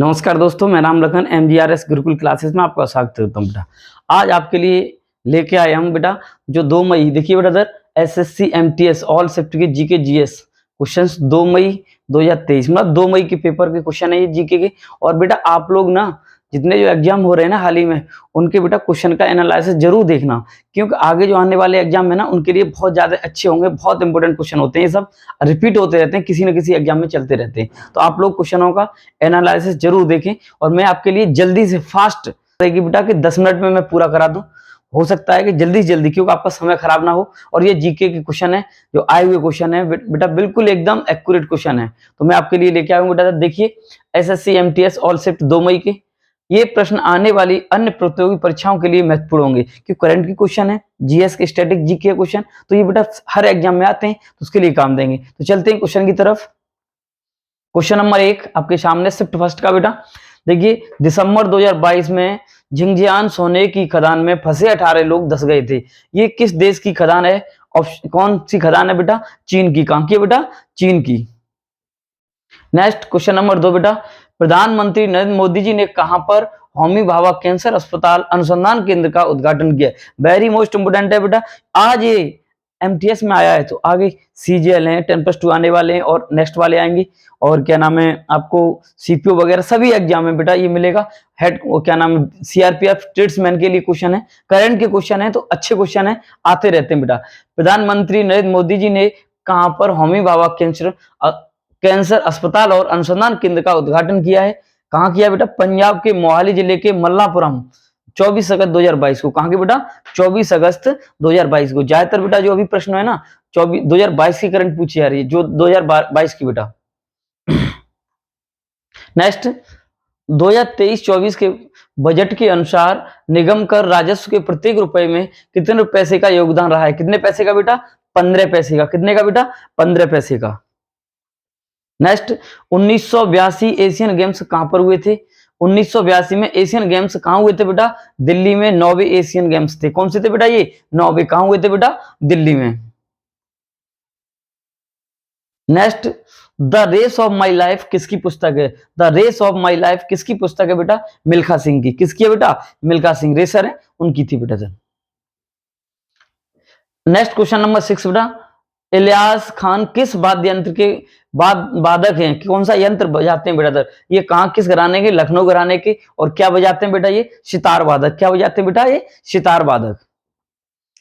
नमस्कार दोस्तों, मैं राम लखन MGRS गुरुकुल क्लासेस में आपका स्वागत करता हूँ बेटा। आज आपके लिए लेके आया हूँ बेटा जो 2 मई देखिए बेटा इधर SSC MTS ऑल सब्जेक्ट के जीके जीएस क्वेश्चंस 2 मई 2023 मतलब 2 मई के पेपर के क्वेश्चन है ये जीके के। और बेटा आप लोग ना जितने जो एग्जाम हो रहे हैं ना हाल ही में उनके बेटा क्वेश्चन का एनालिसिस जरूर देखना, क्योंकि आगे जो आने वाले एग्जाम है ना उनके लिए बहुत ज्यादा अच्छे होंगे। बहुत इंपॉर्टेंट क्वेश्चन होते हैं, ये सब रिपीट होते रहते हैं, किसी न किसी एग्जाम में चलते रहते हैं। तो आप लोग क्वेश्चनों का एनालिसिस जरूर देखें और मैं आपके लिए जल्दी से फास्ट रहेगी बेटा कि 10 मिनट में मैं पूरा करा दूं। हो सकता है कि जल्दी से जल्दी, क्योंकि आपका समय खराब ना हो। और ये जीके के क्वेश्चन है, जो आए हुए क्वेश्चन है बेटा बिल्कुल एकदम एक्यूरेट क्वेश्चन है। तो मैं आपके लिए लेके आया हूं बेटा, देखिए SSC MTS ऑल शिफ्ट 2 मई के ये प्रश्न आने वाली अन्य प्रतियोगी परीक्षाओं के लिए महत्वपूर्ण होंगे, क्योंकि करंट की क्वेश्चन है, जीएस के स्टैटिक जीके क्वेश्चन, तो ये बेटा हर एग्जाम में आते हैं तो उसके लिए काम देंगे। तो चलते हैं क्वेश्चन की तरफ। क्वेश्चन नंबर 1 आपके सामने शिफ्ट फर्स्ट का बेटा देखिए, दिसंबर 2022 में झिंगजियान सोने की खदान में फंसे 18 लोग धंस गए थे। ये किस देश की खदान है? कौन सी खदान है बेटा? चीन की। कहां की है बेटा? चीन की। नेक्स्ट क्वेश्चन नंबर 2 बेटा, प्रधानमंत्री नरेंद्र मोदी जी ने कहां पर होमी भाभा कैंसर अस्पताल अनुसंधान केंद्र का उद्घाटन किया? वेरी मोस्ट इंपोर्टेंट है बेटा, आज ये MTS में आया है तो आगे CGL है, 10+2 आने वाले हैं और नेक्स्ट वाले आएंगे। और क्या नाम है आपको CPO वगैरह सभी एग्जाम में बेटा ये मिलेगा। हेड क्या नाम है CRPF ट्रेड्समैन के लिए क्वेश्चन है, करंट के क्वेश्चन है तो अच्छे क्वेश्चन है, आते रहते हैं बेटा। प्रधानमंत्री नरेंद्र मोदी जी ने कहां पर होमी भाभा कैंसर अस्पताल और अनुसंधान केंद्र का उद्घाटन किया है? कहां किया बेटा? पंजाब के मोहाली जिले के मल्लापुरम 24 अगस्त 2022 को। कहां के बेटा? 24 अगस्त 2022 को। ज्यादातर बेटा जो अभी प्रश्न है ना 2022 की करंट पूछी जा रही है, जो 2022 की बेटा। नेक्स्ट 2023-24 के बजट के अनुसार निगम कर राजस्व के प्रत्येक रुपए में कितने पैसे का योगदान रहा है? कितने पैसे का बेटा? 15 पैसे का। कितने का बेटा? 15 पैसे का। नेक्स्ट 1982 एशियन गेम्स कहां पर हुए थे? 1982 में एशियन गेम्स कहां हुए थे बेटा? दिल्ली में 9वें एशियन गेम्स थे। कौन से थे बेटा? ये 9वें। कहां हुए थे बेटा? दिल्ली में। Next the race of my life किसकी पुस्तक है? The race of my life किसकी पुस्तक है बेटा? मिल्खा सिंह की। किसकी है बेटा? मिल्खा सिंह रेसर है, उनकी थी बेटा। नेक्स्ट क्वेश्चन नंबर 6 बेटा, इलियास खान किस वाद्य यंत्र के वादक हैं? कौन सा यंत्र बजाते हैं बेटा? ये कहां किस घराने के? लखनऊ घराने के। और क्या बजाते हैं बेटा? ये सितार वादक। क्या बजाते हैं बेटा? ये सितार वादक।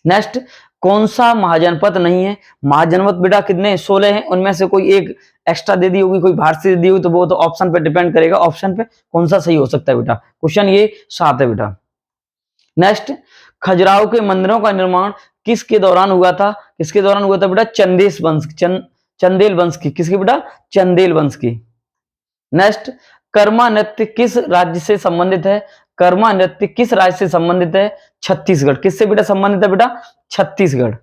नेक्स्ट कौन सा महाजनपद नहीं है? महाजनपद बेटा कितने? 16 हैं, उनमें से कोई एक एक्स्ट्रा दे दी होगी, कोई बाहर से दे दी होगी, तो वो तो ऑप्शन पे डिपेंड करेगा, ऑप्शन पे कौन सा सही हो सकता है बेटा। क्वेश्चन ये 7 है बेटा। नेक्स्ट खजुराहो के मंदिरों का निर्माण किसके दौरान हुआ था? किसके दौरान हुआ था बेटा? चंदेल वंश की। किसकी बेटा? चंदेल वंश की। नेक्स्ट कर्मा नृत्य किस राज्य से संबंधित है? कर्मा नृत्य किस राज्य से संबंधित है? छत्तीसगढ़। किससे बेटा संबंधित है बेटा? छत्तीसगढ़।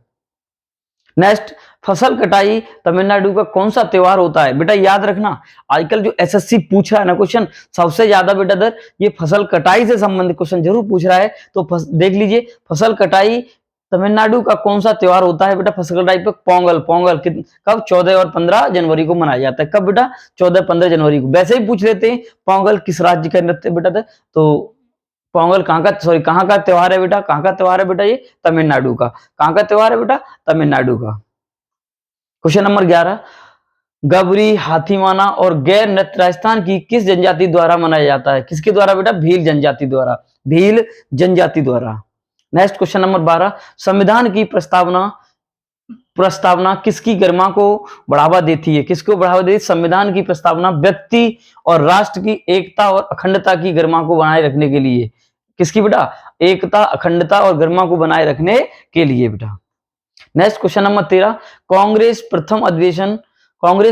नेक्स्ट फसल कटाई तमिलनाडु का कौन सा त्योहार होता है? बेटा याद रखना, आजकल जो SSC पूछ रहा है ना क्वेश्चन, सबसे ज्यादा बेटा दर ये फसल कटाई से संबंधित क्वेश्चन जरूर पूछ रहा है। तो देख लीजिए, फसल कटाई तमिलनाडु का कौन सा त्योहार होता है बेटा? फसल कटाई पे पोंगल। पोंगल कब? 14 और 15 जनवरी को मनाया जाता है। कब बेटा? 14-15 जनवरी को। वैसे ही पूछ लेते हैं पोंगल किस राज्य का नृत्य बेटा था? तो पोंगल कहां का त्योहार है बेटा? कहां का त्योहार है बेटा? ये तमिलनाडु का। कहां का त्योहार है बेटा? तमिलनाडु का। क्वेश्चन नंबर 11, गबरी, हाथीमाना और गैर नृत्य राजस्थान की किस जनजाति द्वारा मनाया जाता है? किसके द्वारा बेटा? भील जनजाति द्वारा। भील जनजाति द्वारा। नेक्स्ट क्वेश्चन नंबर 12, संविधान की प्रस्तावना किसकी गरिमा को बढ़ावा देती है? किसको बढ़ावा देती है? संविधान की प्रस्तावना व्यक्ति और राष्ट्र की एकता और अखंडता की गरिमा को बनाए रखने के लिए। किसकी बेटा? एकता, अखंडता और गरिमा को बनाए रखने के लिए बेटा। नेक्स्ट क्वेश्चन नंबर 13, कांग्रेस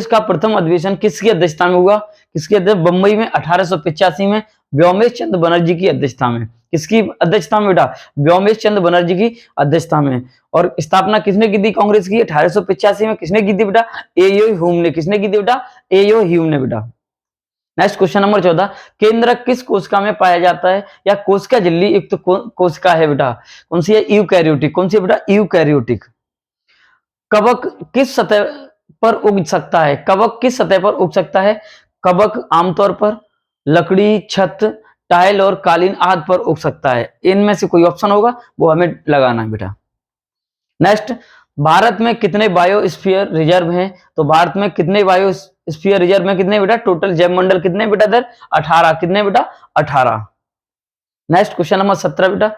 का प्रथम अधिवेशन किसकी अध्यक्षता में हुआ? किसकी अध्यक्षता? बंबई में 1885 में व्योमेश चंद्र बनर्जी की अध्यक्षता में। किसकी अध्यक्षता में बेटा? व्योमेश चंद्र बनर्जी की अध्यक्षता में। और स्थापना किसने की थी कांग्रेस की? 1885 में। किसने की थी बेटा? एओ ह्यूम ने। किसने की थी बेटा? एओ ह्यूम ने बेटा। नेक्स्ट क्वेश्चन नंबर 14, केंद्रक किस कोशिका में पाया जाता है या कोशिका झिल्ली युक्त कोशिका है बेटा? कौन सी है? यूकैरियोटिक। कौन सी है बेटा? यूकैरियोटिक। कवक किस सतह पर उग सकता है? कवक किस सतह पर उग सकता है? कवक आमतौर पर लकड़ी, छत, टाइल और कालीन आदि पर उग सकता है। इनमें से कोई ऑप्शन होगा वो हमें लगाना है बेटा। नेक्स्ट, भारत में कितने बायोस्फीयर रिजर्व हैं? तो भारत में कितने बायोस्फीयर रिजर्व में कितने बेटा? टोटल जैव मंडल कितने बेटा इधर? 18। कितने बेटा? 18। नेक्स्ट क्वेश्चन नंबर 17 बेटा,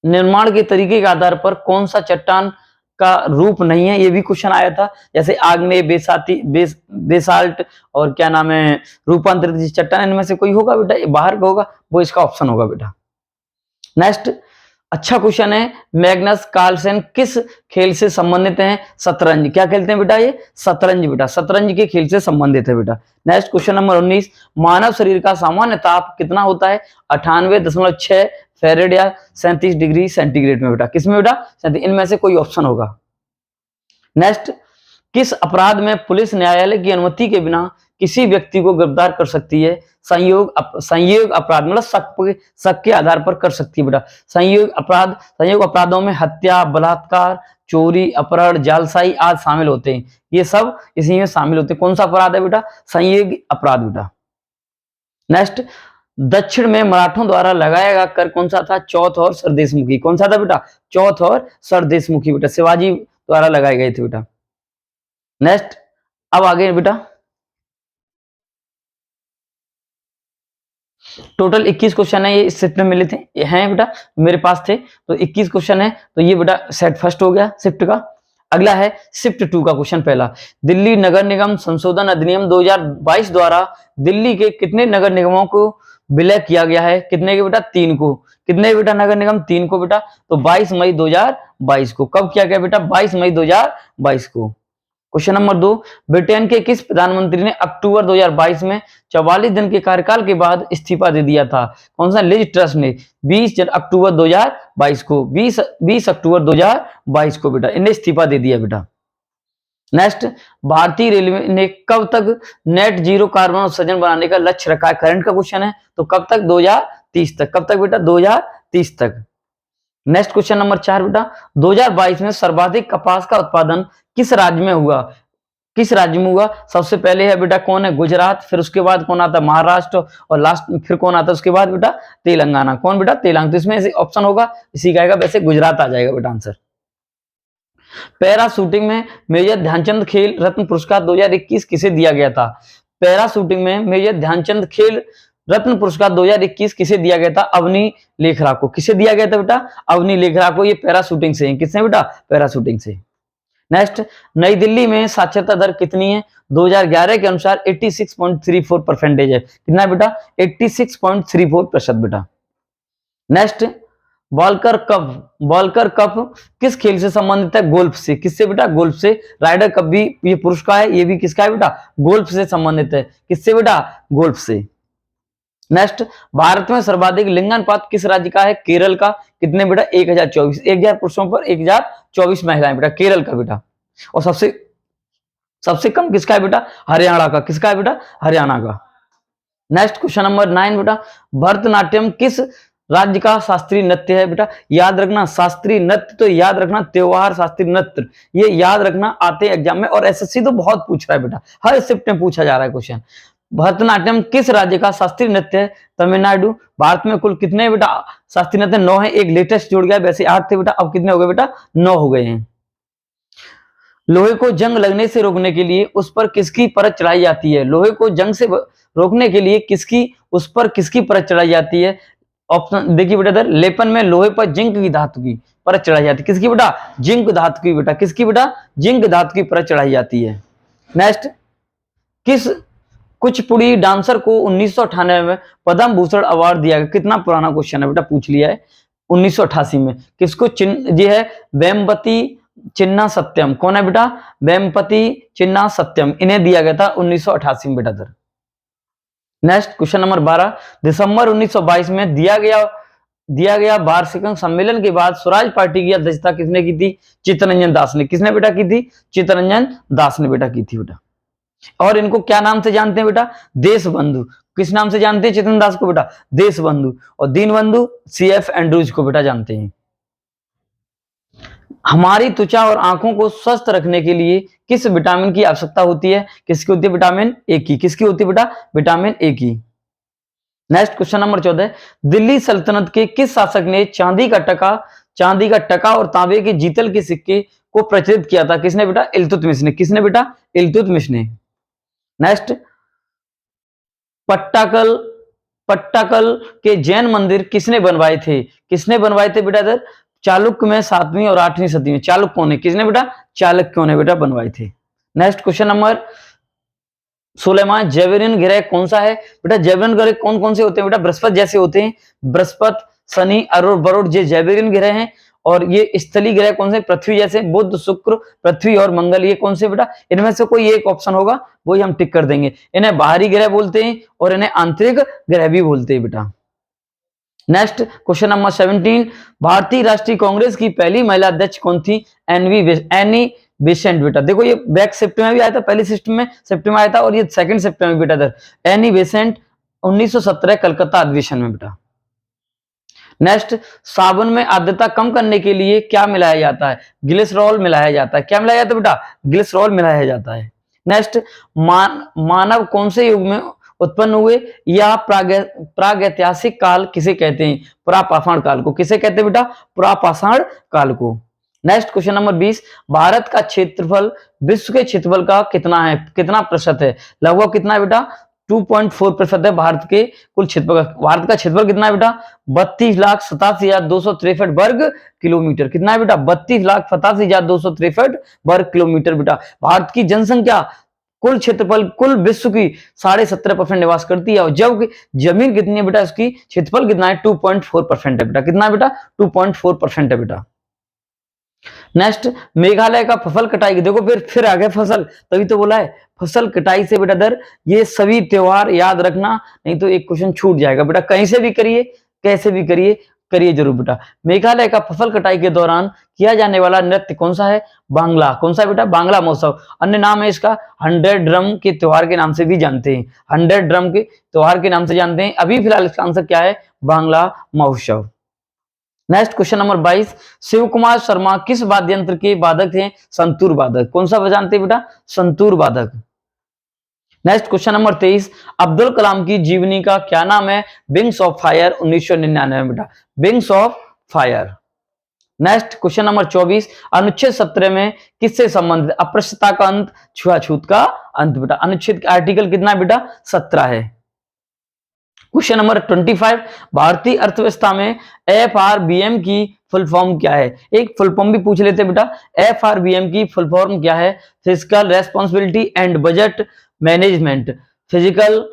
निर्माण के तरीके के आधार पर कौन सा चट्टान का रूप नहीं है? ये भी क्वेश्चन आया था, जैसे आग्नेय, बेसाल्ट और क्या नाम है रूपांतरित चट्टान, इनमें से कोई होगा बेटा? ये बाहर का होगा, वो इसका ऑप्शन होगा बेटा। नेक्स्ट, अच्छा क्वेश्चन है, मैग्नस कार्लसन किस खेल से संबंधित हैं? शतरंज। क्या खेलते हैं बेटा? ये शतरंज बेटा, शतरंज के खेल से संबंधित है बेटा। नेक्स्ट क्वेश्चन नंबर 19, मानव शरीर का सामान्य ताप कितना होता है? 98.6 फेरेड या 37 डिग्री सेंटीग्रेड में बेटा। किसमें बेटा? इनमें से कोई ऑप्शन होगा। नेक्स्ट, किस अपराध में पुलिस न्यायालय की अनुमति के बिना किसी व्यक्ति को गिरफ्तार कर सकती है? संयोग अपराध, मतलब शक के आधार पर कर सकती है बेटा। संयोग अपराधों में हत्या, बलात्कार, चोरी, अपहरण, जालसाजी आदि शामिल होते हैं। ये सब इसी में शामिल होते हैं। कौन सा अपराध है बेटा? संयोग अपराध बेटा। नेक्स्ट, दक्षिण में मराठों द्वारा लगाया गया कर कौन सा था? चौथ और सरदेशमुखी। कौन सा था बेटा? चौथ और सरदेशमुखी बेटा, शिवाजी द्वारा लगाए गए थे बेटा। नेक्स्ट, अब आगे बेटा, टोटल 21 क्वेश्चन है, ये इस शिफ्ट में मिले थे, हैं बेटा मेरे पास थे, तो 21 क्वेश्चन है। तो ये बेटा सेट फर्स्ट हो गया शिफ्ट का। अगला है शिफ्ट 2 का क्वेश्चन पहला, दिल्ली नगर निगम संशोधन अधिनियम 2022 द्वारा दिल्ली के कितने नगर निगमों को विलय किया गया है? कितने के बेटा? 3 को। कितने बेटा नगर निगम? 3 को बेटा। तो 22 मई 2022 को। कब किया गया बेटा? 22 मई 2022 को। क्वेश्चन नंबर 2, ब्रिटेन के किस प्रधानमंत्री ने अक्टूबर 2022 में 44 दिन के कार्यकाल के बाद इस्तीफा दे दिया था? कौन सा? लिज ट्रस ने 20 अक्टूबर 2022 को, 20 अक्टूबर 2022 को बेटा इन्हें इस्तीफा दे दिया बेटा। नेक्स्ट, भारतीय रेलवे ने कब तक नेट जीरो कार्बन उत्सर्जन बनाने का लक्ष्य रखा है? करंट का क्वेश्चन है, तो कब तक? 2030 तक। कब तक बेटा? 2030 तक। नेक्स्ट क्वेश्चन नंबर 4 बेटा, 2022 में सर्वाधिक कपास का उत्पादन किस राज्य में हुआ? किस राज्य में हुआ? सबसे पहले है बेटा कौन है? गुजरात, फिर उसके बाद कौन आता? महाराष्ट्र, और लास्ट फिर कौन आता? उसके बाद बेटा तेलंगाना। कौन बेटा? तेलंगाना। तो इसमें से ऑप्शन होगा इसी का आएगा, वैसे गुजरात आ जाएगा बेटा आंसर। पैरा शूटिंग में मेजर ध्यानचंद खेल रत्न पुरस्कार 2021 किसे दिया गया था? पैरा शूटिंग में मेजर ध्यानचंद खेल रत्न पुरस्कार 2021 किसे दिया गया था? अवनी लेखरा को। किसे दिया गया था बेटा? अवनी लेखरा को। ये पैरा शूटिंग से है। किसने बेटा? पैरा शूटिंग से। नेक्स्ट, नई दिल्ली में साक्षरता दर कितनी है? 2011 के अनुसार 86.34% है। कितना बेटा? 86.34% बेटा। नेक्स्ट, वॉल्कर कप किस खेल से संबंधित है? गोल्फ से। किससे बेटा? गोल्फ से। राइडर कप भी ये पुरुष का है, ये भी किसका है बेटा? गोल्फ से संबंधित है। किससे बेटा? गोल्फ से। नेक्स्ट, भारत में सर्वाधिक लिंगानुपात किस राज्य का है? केरल का। कितने बेटा? 1024। 1000 पुरुषों पर 1024 महिलाएं बेटा, केरल का बेटा। और सबसे कम किसका है बेटा? हरियाणा का। किसका है बेटा? हरियाणा का। नेक्स्ट क्वेश्चन नंबर 9 बेटा, भरतनाट्यम किस राज्य का शास्त्रीय नृत्य है बेटा? याद रखना शास्त्रीय नृत्य, तो याद रखना त्योहार शास्त्रीय नृत्य, ये याद रखना आते एग्जाम में, और एसएससी तो बहुत पूछ रहा है बेटा, हर शिफ्ट में पूछा जा रहा है क्वेश्चन। भरतनाट्यम किस राज्य का शास्त्रीय नृत्य है? तमिलनाडु। भारत में कुल कितने बेटा शास्त्रीय नृत्य? 9 है, एक लेटेस्ट जुड़ गया, वैसे 8 थे बेटा, अब कितने हो गए बेटा? 9 हो गए हैं। लोहे को जंग लगने से रोकने के लिए उस पर किसकी परत चढ़ाई जाती है? लोहे को जंग से रोकने के लिए उस पर किसकी परत चढ़ाई जाती है? ऑप्शन देखिए बेटा इधर, लेपन में लोहे पर जिंक की धातु की परत चढ़ाई जाती है। किसकी बेटा? जिंक धातु की बेटा। किसकी बेटा? जिंक धातु की परत चढ़ाई जाती है। नेक्स्ट, किस कुचिपुड़ी डांसर को 1998 में पद्म भूषण अवार्ड दिया गया? कितना पुराना क्वेश्चन है बेटा, पूछ लिया है 1988 में। किसको? ये है वेम्पति चिन्ना सत्यम। कौन है बेटा? वेम्पति चिन्ना सत्यम, इन्हें दिया गया था 1988 में बेटा दर। नेक्स्ट क्वेश्चन नंबर 12, दिसंबर 1922 में दिया गया वार्षिक सम्मेलन के बाद स्वराज पार्टी की अध्यक्षता किसने की थी? चित्तरंजन दास ने। किसने बेटा की थी? चित्तरंजन दास ने बेटा की थी बेटा। और इनको क्या नाम से जानते हैं बेटा? देश बंधु। किस नाम से जानते हैं चित्तरंजन दास को बेटा? देश बंधु। और दीन बंधु CF एंड्रूज को बेटा जानते हैं। हमारी त्वचा और आंखों को स्वस्थ रखने के लिए किस विटामिन की आवश्यकता होती है? किसकी होती है? विटामिन ए की। किसकी होती है बेटा? विटामिन ए की। नेक्स्ट क्वेश्चन नंबर 14, दिल्ली सल्तनत के किस शासक ने चांदी का टका और तांबे के जीतल के सिक्के को प्रचलित किया था? किसने बेटा? इल्तुतमिश ने। किसने बेटा? इल्तुतमिश ने। नेक्स्ट, पट्टाकल पट्टाकल के जैन मंदिर किसने बनवाए थे? किसने बनवाए थे बेटा? इधर चालुक्य में 7वीं और 8वीं सदी में चालुक्यों ने। किसने बेटा? चालुक्यों ने बेटा बनवाए थे। नेक्स्ट क्वेश्चन नंबर 16, जैवलिन ग्रह कौन सा है? बेटा जैवलिन ग्रह कौन कौन से होते हैं? बेटा बृहस्पति जैसे होते हैं, बृहस्पति, शनि, वरुण, ये जैवलिन ग्रह हैं। और ये स्थलीय ग्रह कौन से? पृथ्वी जैसे, बुध, शुक्र, पृथ्वी और मंगल, ये कौन से बेटा? इनमें से कोई एक ऑप्शन होगा, वही हम टिक कर देंगे। इन्हें बाहरी ग्रह बोलते हैं और इन्हें आंतरिक ग्रह भी बोलते हैं बेटा। नेक्स्ट क्वेश्चन नंबर 17, भारतीय राष्ट्रीय कांग्रेस की पहली महिला अध्यक्ष कौन थी? एनी बेसेंट बेटा। देखो ये बैक शिफ्ट में भी आया था, पहली शिफ्ट में आया था, और ये सेकंड शिफ्ट में बेटा इधर एनी बेसेंट 1917 कलकत्ता अधिवेशन में बेटा। नेक्स्ट, साबुन में आर्द्रता कम करने के लिए क्या मिलाया जाता है? ग्लिसरॉल मिलाया जाता है। क्या मिलाया जाता है बेटा? ग्लिसरॉल मिलाया जाता है। नेक्स्ट, मानव कौन से युग में उत्पन्न हुए? या प्रागैतिहासिक काल किसे कहते हैं? पुरापाषाण काल को। किसे कहते हैं बेटा? पुरापाषाण काल को। नेक्स्ट क्वेश्चन नंबर 20, भारत का क्षेत्रफल विश्व के क्षेत्रफल का कितना है? कितना प्रतिशत है? लगभग कितना है बेटा? 2.4% है भारत के कुल क्षेत्रफल का। भारत का क्षेत्रफल कितना है बेटा? 32,87,263 वर्ग किलोमीटर। कितना है बेटा? 32,87,263 वर्ग किलोमीटर बेटा। भारत की जनसंख्या कुल क्षेत्रफल कुल विश्व की 17.5% निवास करती है, और जब जमीन कितनी है बेटा? इसकी क्षेत्रफल कितना है? 2.4% है बेटा। कितना है बेटा? 2.4% है बेटा। नेक्स्ट, मेघालय का फसल कटाई, देखो फिर आ गया फसल, तभी तो बोला है फसल कटाई से बेटा दर ये सभी त्योहार याद रखना, नहीं तो एक क्वेश्चन छूट जाएगा बेटा। कहीं से भी करिए, कैसे भी करिए, करिए जरूर बेटा। मेघालय का फसल कटाई के दौरान किया जाने वाला नृत्य कौन सा है? बांग्ला। कौन सा है बेटा? बांग्ला महोत्सव। अन्य नाम है इसका 100 ड्रम के त्योहार के नाम से भी जानते हैं। 100 ड्रम के त्योहार के नाम से जानते हैं। अभी फिलहाल इसका आंसर क्या है? बांग्ला महोत्सव। Next question number 22, Shiv Kumar Sharma किस वाद्य यंत्र के वादक थे? संतूर वादक। कौन सा बजाते हैं बेटा? संतूर वादक। Next question number 23, Abdul Kalam की जीवनी का क्या नाम है? विंग्स ऑफ फायर 1999 बेटा। Wings of fire. Next question number 24, अनुच्छेद 17 में किससे संबंधित? अस्पृश्यता का अंत, छुआछूत का अंत बेटा। अनुच्छेद आर्टिकल कितना है बेटा? 17 है। क्वेश्चन नंबर 25, भारतीय अर्थव्यवस्था में FRBM की फुल फॉर्म क्या है? एक फुल फॉर्म भी पूछ लेते बेटा। FRBM की फुल फॉर्म क्या है? Physical responsibility and budget management. Physical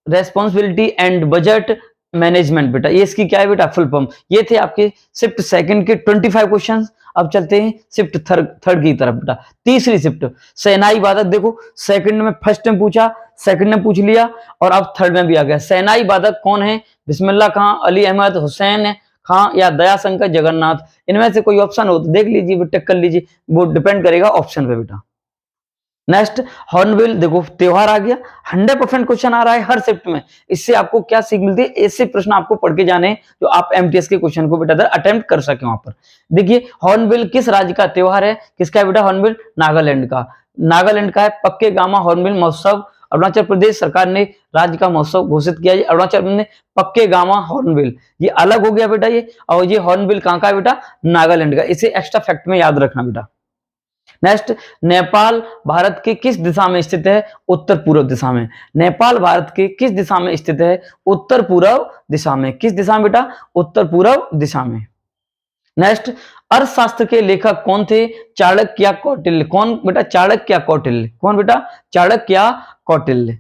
responsibility and budget management बेटा, ये इसकी क्या है बेटा? Full form. ये थे आपके शिफ्ट सेकंड के 25 क्वेश्चंस। अब चलते हैं शिफ्ट थर्ड की तरफ बेटा। तीसरी शिफ्ट सेनाई वादक, देखो सेकंड में फर्स्ट में पूछा, सेकंड में पूछ लिया, और अब थर्ड में भी आ गया। सेनाई वादक कौन है? बिस्मिल्लाह खां, अली अहमद, हुसैन खां या दयाशंकर जगन्नाथ। इनमें से कोई ऑप्शन हो तो देख लीजिए, टिक कर लीजिए, वो डिपेंड करेगा ऑप्शन पे बेटा। नेक्स्ट, हॉर्नबिल, देखो त्योहार आ गया। 100% क्वेश्चन आ रहा है हर शिफ्ट में। इससे आपको क्या सीख मिलती है? ऐसे प्रश्न आपको पढ़ के जाने जो आप एमटीएस के क्वेश्चन को बेटा अटेम्प्ट कर सके वहां पर। देखिए हॉर्नबिल किस राज्य का त्योहार है? किसका है बेटा हॉर्नबिल? नागालैंड का। नागालैंड का है। पक्के गामा हॉर्नबिल महोत्सव अरुणाचल प्रदेश सरकार ने राज्य का महोत्सव घोषित किया है। अरुणाचल में पक्के गामा हॉर्नबिल, ये अलग हो गया बेटा ये, और ये हॉर्नबिल कहां का है बेटा? नागालैंड का। इसे एक्स्ट्रा फैक्ट में याद रखना बेटा। नेक्स्ट, नेपाल भारत के किस दिशा में स्थित है? उत्तर पूर्व दिशा में। नेपाल भारत के किस दिशा में स्थित है? उत्तर पूर्व दिशा में। किस दिशा में बेटा? उत्तर पूर्व दिशा में। नेक्स्ट, अर्थशास्त्र के लेखक कौन थे? चाणक्य कौटिल्य। कौन बेटा? चाणक्य कौटिल्य। कौन बेटा? Chanakya Kautilya.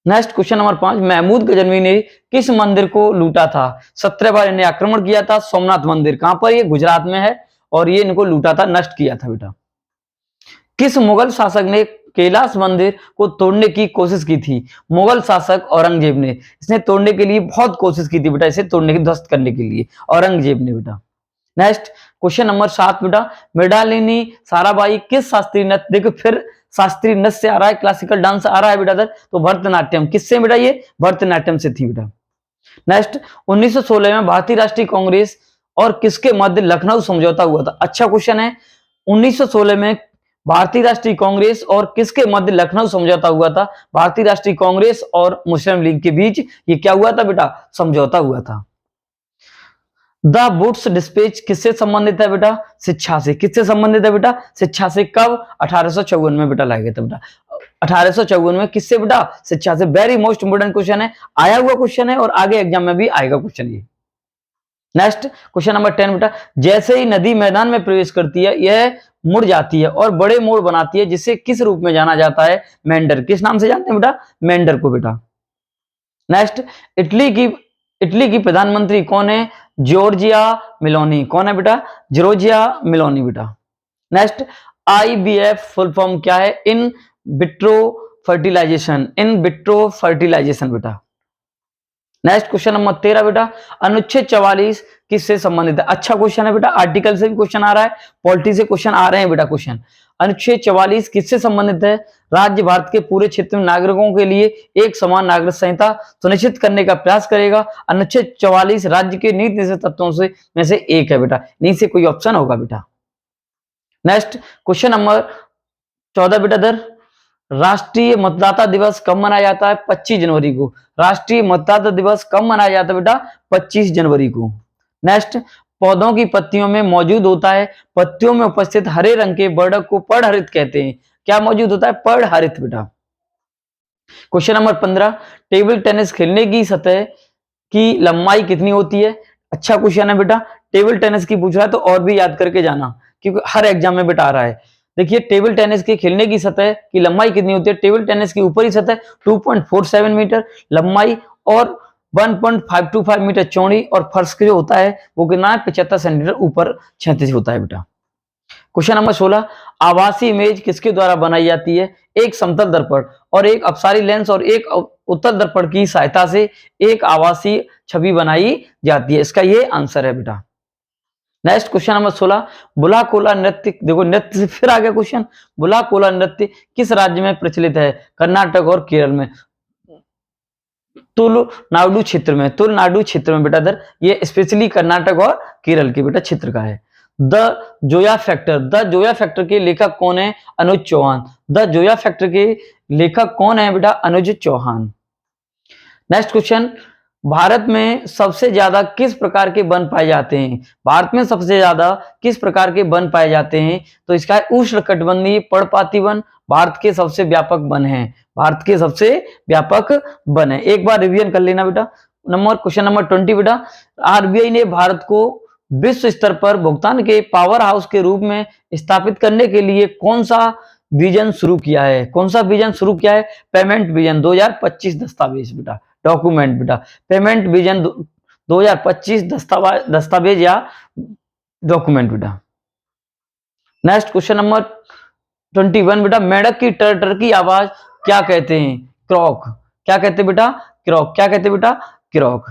Next question number 5, Mahmud Ghaznavi ने किस मंदिर को लूटा था? 17 बार इन्हें आक्रमण किया था। सोमनाथ मंदिर कहां पर? ये गुजरात में है, और ये इनको लूटा था, नष्ट किया था बेटा। किस मुगल शासक ने कैलाश मंदिर को तोड़ने की कोशिश की थी? मुगल शासक औरंगजेब ने। इसने तोड़ने के लिए बहुत कोशिश की थी बेटा, इसे तोड़ने की, ध्वस्त करने के लिए औरंगजेब ने बेटा। नेक्स्ट क्वेश्चन नंबर 7 बेटा, मृणालिनी साराभाई किस शास्त्रीय नृत्य, देखो फिर शास्त्रीय नृत्य से आ रहा है, क्लासिकल डांस आ रहा है बेटा, तो भरतनाट्यम। किससे बेटा? ये भरतनाट्यम से थी बेटा। नेक्स्ट, 1916 में भारतीय राष्ट्रीय कांग्रेस और किसके मध्य लखनऊ समझौता हुआ था? अच्छा क्वेश्चन है। 1916 में भारतीय राष्ट्रीय कांग्रेस और किसके मध्य लखनऊ समझौता हुआ था? भारतीय राष्ट्रीय कांग्रेस और मुस्लिम लीग के बीच ये क्या हुआ था बेटा? समझौता हुआ था। द वुड्स डिस्पैच किससे संबंधित है बेटा? शिक्षा से। किससे संबंधित है बेटा? शिक्षा से। कब? 1854 में बेटा लाया गया था बेटा। 1854 में किससे बेटा? शिक्षा से। वेरी मोस्ट इंपोर्टेंट क्वेश्चन है, आया हुआ क्वेश्चन है और आगे एग्जाम में भी आएगा क्वेश्चन ये। नेक्स्ट क्वेश्चन नंबर 10 बेटा, जैसे ही नदी मैदान में प्रवेश करती है यह मुड़ जाती है और बड़े मोड़ बनाती है, जिसे किस रूप में जाना जाता है? मेंढर। किस नाम से जानते हैं बेटा? मेंढर को बेटा। नेक्स्ट, इटली की प्रधानमंत्री कौन है? Giorgia Meloni. कौन है बेटा? जॉर्जिया मेलोनी बेटा। नेक्स्ट, IVF फुल फॉर्म क्या है? In vitro fertilization. In vitro fertilization बेटा। नेक्स्ट क्वेश्चन नंबर 13 बेटा, अनुच्छेद 44 किससे संबंधित है? अच्छा क्वेश्चन है बेटा, आर्टिकल से भी क्वेश्चन आ रहा है, पॉलिटी से क्वेश्चन आ रहे हैं बेटा क्वेश्चन। अनुच्छेद 44 किससे संबंधित है? राज्य भारत के पूरे क्षेत्र में नागरिकों के लिए एक समान नागरिक संहिता सुनिश्चित करने का प्रयास करेगा। अनुच्छेद 44 राज्य के नीति निर्देशक तत्वों से में से एक है बेटा, नहीं से कोई ऑप्शन होगा बेटा। नेक्स्ट क्वेश्चन नंबर 14 बेटा दर, राष्ट्रीय मतदाता दिवस कब मनाया जाता है? 25 जनवरी को। राष्ट्रीय मतदाता दिवस कब मनाया जाता है बेटा? 25 जनवरी को। नेक्स्ट, पौधों की पत्तियों में मौजूद होता है, पत्तियों में उपस्थित हरे रंग के वर्णक को पर्णहरित कहते हैं। क्या मौजूद होता है? पर्णहरित बेटा। क्वेश्चन नंबर 15, टेबल टेनिस खेलने की सतह की लंबाई कितनी होती है? अच्छा क्वेश्चन है बेटा, टेबल टेनिस की पूछ रहा है तो और भी याद करके जाना, क्योंकि हर एग्जाम में बेटा आ रहा है। देखिए, टेबल टेनिस के खेलने की सतह की लंबाई कितनी होती है? टेबल टेनिस की ऊपरी सतह 2.47 मीटर लंबाई और 1.525 मीटर चौड़ी, और फर्श के जो होता है वो कितना है? 75 सेंटीमीटर ऊपर क्षैतिज होता है बेटा। क्वेश्चन नंबर 16, आभासी इमेज किसके द्वारा बनाई जाती है? एक समतल दर्पण और एक अपसारी लेंस और एक उत्तल दर्पण की सहायता से एक आभासी छवि बनाई जाती है। इसका ये आंसर है बेटा। नेक्स्ट क्वेश्चन नंबर 16, बुला कोला नृत्य, देखो नृत्य से फिर आ गया क्वेश्चन। बुला कोला नृत्य किस राज्य में प्रचलित है? कर्नाटक और केरल में। तुलनाडु क्षेत्र में, तुलनाडु क्षेत्र में बेटा दर, ये स्पेशली कर्नाटक और केरल के बेटा क्षेत्र का है। The Zoya factor, the Zoya factor के लेखक कौन है? अनुज चौहान। द जोया फैक्टर के लेखक कौन है बेटा? अनुज चौहान। नेक्स्ट क्वेश्चन, भारत में सबसे ज्यादा किस प्रकार के वन पाए जाते हैं? भारत में सबसे ज्यादा किस प्रकार के वन पाए जाते हैं? तो इसका है उष्णकटिबंधीय पर्णपाती वन, भारत के सबसे व्यापक वन है। भारत के सबसे व्यापक वन है, एक बार रिवीजन कर लेना बेटा। क्वेश्चन नंबर 20 बेटा, RBI ने भारत को विश्व स्तर पर भुगतान के पावर हाउस के रूप में स्थापित करने के लिए कौन सा विजन शुरू किया है? कौन सा विजन शुरू किया है? पेमेंट विजन 2025 दस्तावेज बेटा, डॉक्यूमेंट बेटा, पेमेंट विजन 2025 दस्तावेज या डॉक्यूमेंट बेटा। नेक्स्ट क्वेश्चन नंबर 21 बेटा, मेंढक की टर टर की आवाज क्या कहते हैं? क्रॉक। क्या कहते हैं बेटा? क्रॉक। क्या कहते हैं बेटा? क्रॉक।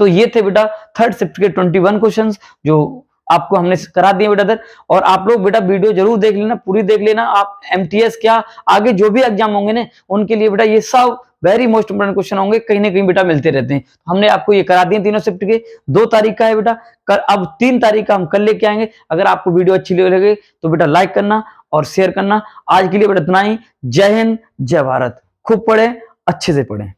तो ये थे बेटा थर्ड शिफ्ट के 21 क्वेश्चंस जो आपको हमने करा दिए बेटा दर। और आप लोग बेटा वीडियो जरूर देख लेना, पूरी देख लेना। आप MTS क्या आगे जो भी एग्जाम होंगे ना उनके लिए बेटा ये सब वेरी मोस्ट इंपोर्टेंट क्वेश्चन होंगे, कहीं ना कहीं बेटा मिलते रहते हैं। हमने आपको ये करा दिए तीनों शिफ्ट के। 2 तारीख का है बेटा, अब 3 तारीख का हम कल लेके आएंगे। अगर आपको वीडियो अच्छी लगे तो बेटा लाइक करना और शेयर करना। आज के लिए बेटा इतना ही। जय हिंद, जय भारत। खूब पढ़े, अच्छे से पढ़े।